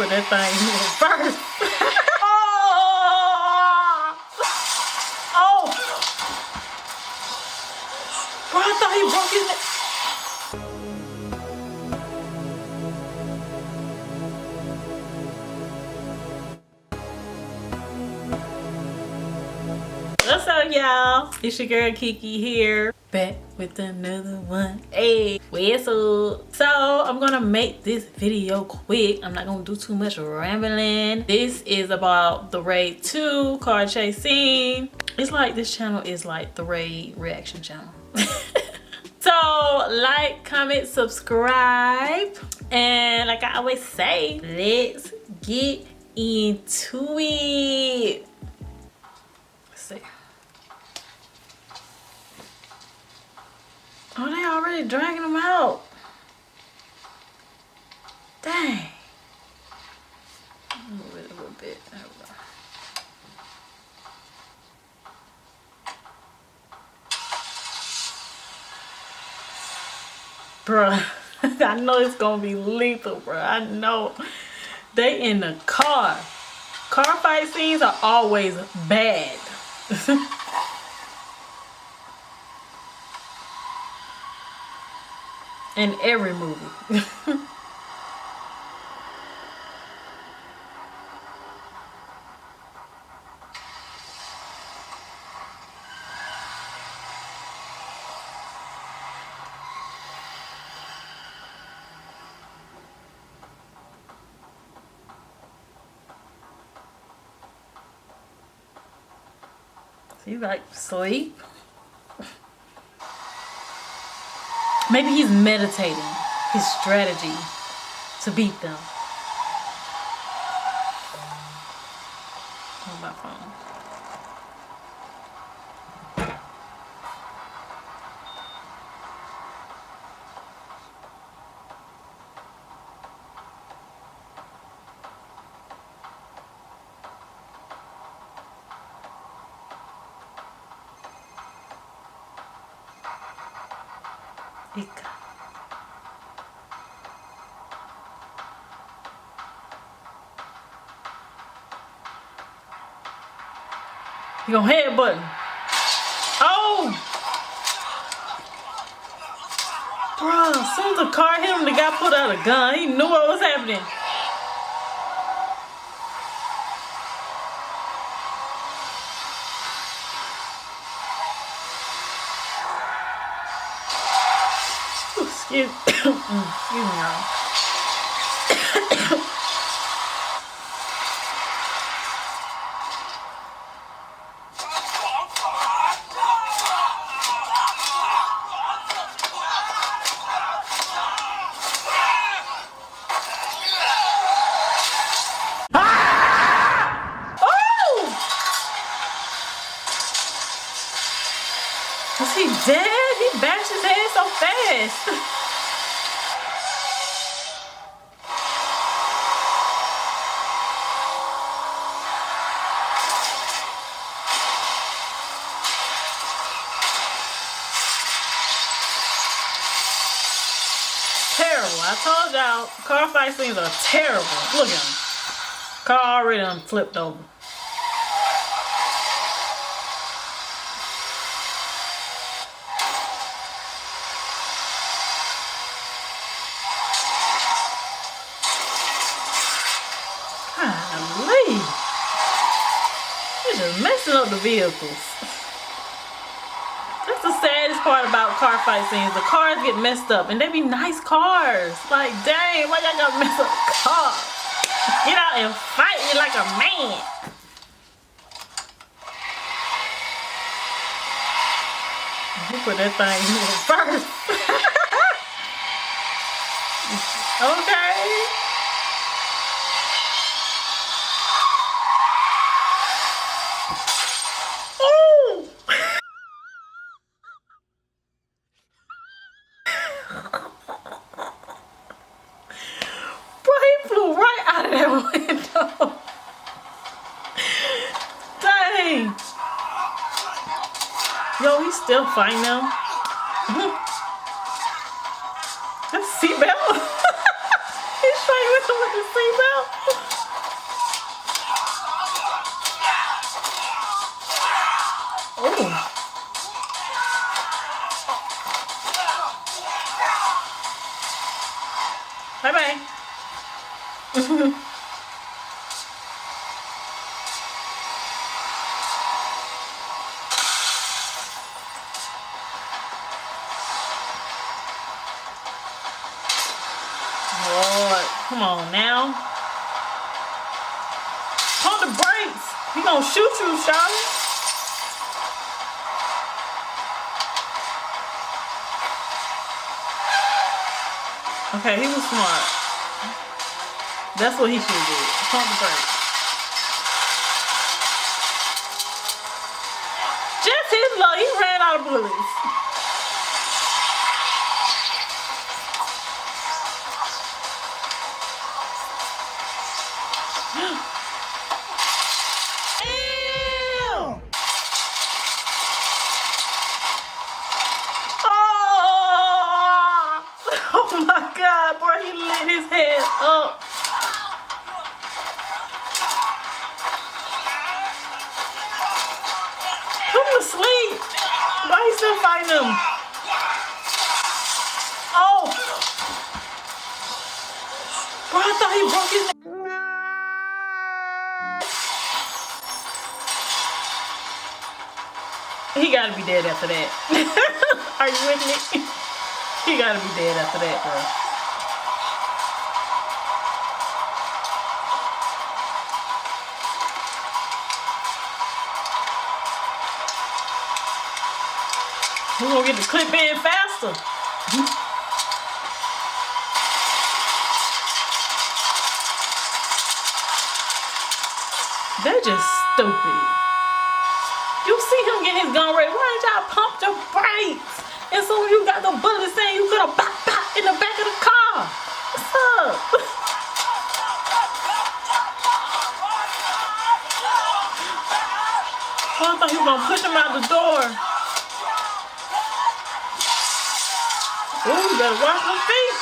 put that thing first. Oh! Bro, I thought he broke his neck. What's up, y'all? It's your girl Kiki here, back with another one. Hey, what's up? So I'm gonna make this video quick. I'm not gonna do too much rambling. This is about the Raid 2 car chase scene. It's like this channel is like the Raid reaction channel. So like, comment, subscribe, and like I always say, let's get into it. Let's see. Oh, they already dragging them out. Dang. Move it a little bit. There we go. Bruh, I know it's gonna be lethal, bruh. I know. They in the car. Car fight scenes are always bad. In every movie. He's like sleep. Maybe he's meditating his strategy to beat them. On my phone. Ika. You gonna headbutt him. Oh! Bro, as soon as the car hit him, the guy pulled out a gun. He knew what was happening. Excuse me, y'all. Is he dead? He bashed his head so fast. Terrible. I told y'all, car fight scenes are terrible. Look at him. Car already done flipped over. Golly. They're just messing up the vehicles. That's the saddest part about car fight scenes. The cars get messed up and they be nice cars. Like, dang, why y'all gotta mess up the car? Get out and fight me like a man. You put that thing first. Okay. Ooh. Bro, he flew right out of that window. Dang. Yo, he's still fighting them. That's seatbelt. He's fighting with him with the seatbelt. Lord, come on now. Pump the brakes. He gonna shoot you, Charlotte. Okay, he was smart. That's what he should have did. Pump the brakes. Just his luck. He ran out of bullets. Oh my God, boy, he lit his head up. He was asleep. Why he still fighting him? Oh. Bro, I thought he broke his neck. He gotta be dead after that. Are you with me? He gotta be dead after that, bro. We're gonna get the clip in faster. They're just stupid. You see him get his gun ready. Why didn't y'all pump the brakes? And so you got the bullets saying you could have pop in the back of the car. What's up? I thought he was gonna push him out the door. Oh, you better wash your feet.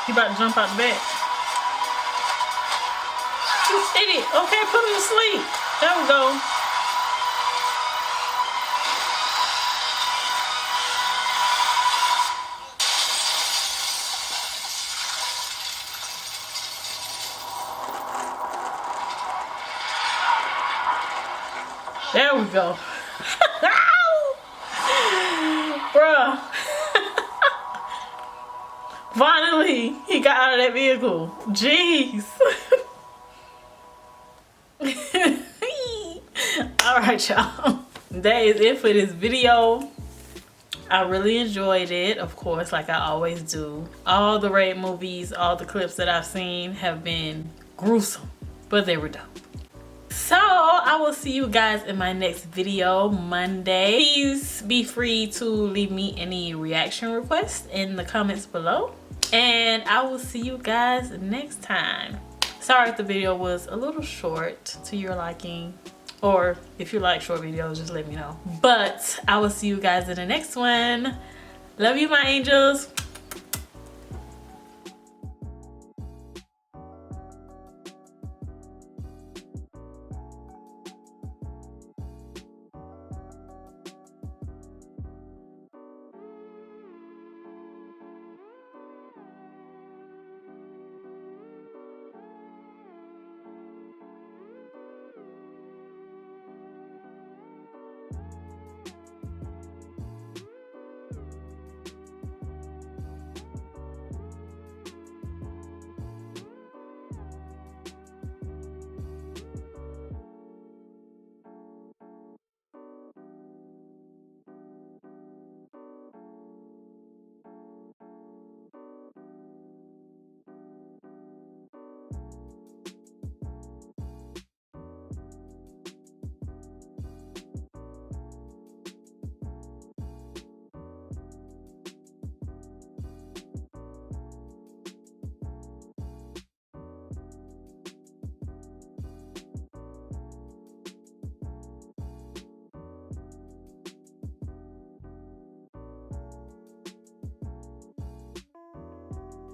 He about to jump out the bed. You idiot. Okay, put him to sleep. There we go. There we go. Bruh. Finally, he got out of that vehicle. Jeez. Alright, y'all. That is it for this video. I really enjoyed it, of course, like I always do. All the Raid movies, all the clips that I've seen have been gruesome, but they were dope. So I will see you guys in my next video Monday. Please be free to leave me any reaction requests in the comments below, and I will see you guys next time. Sorry if the video was a little short to your liking, or if you like short videos, just let me know. But I will see you guys in the next one. Love you, my angels.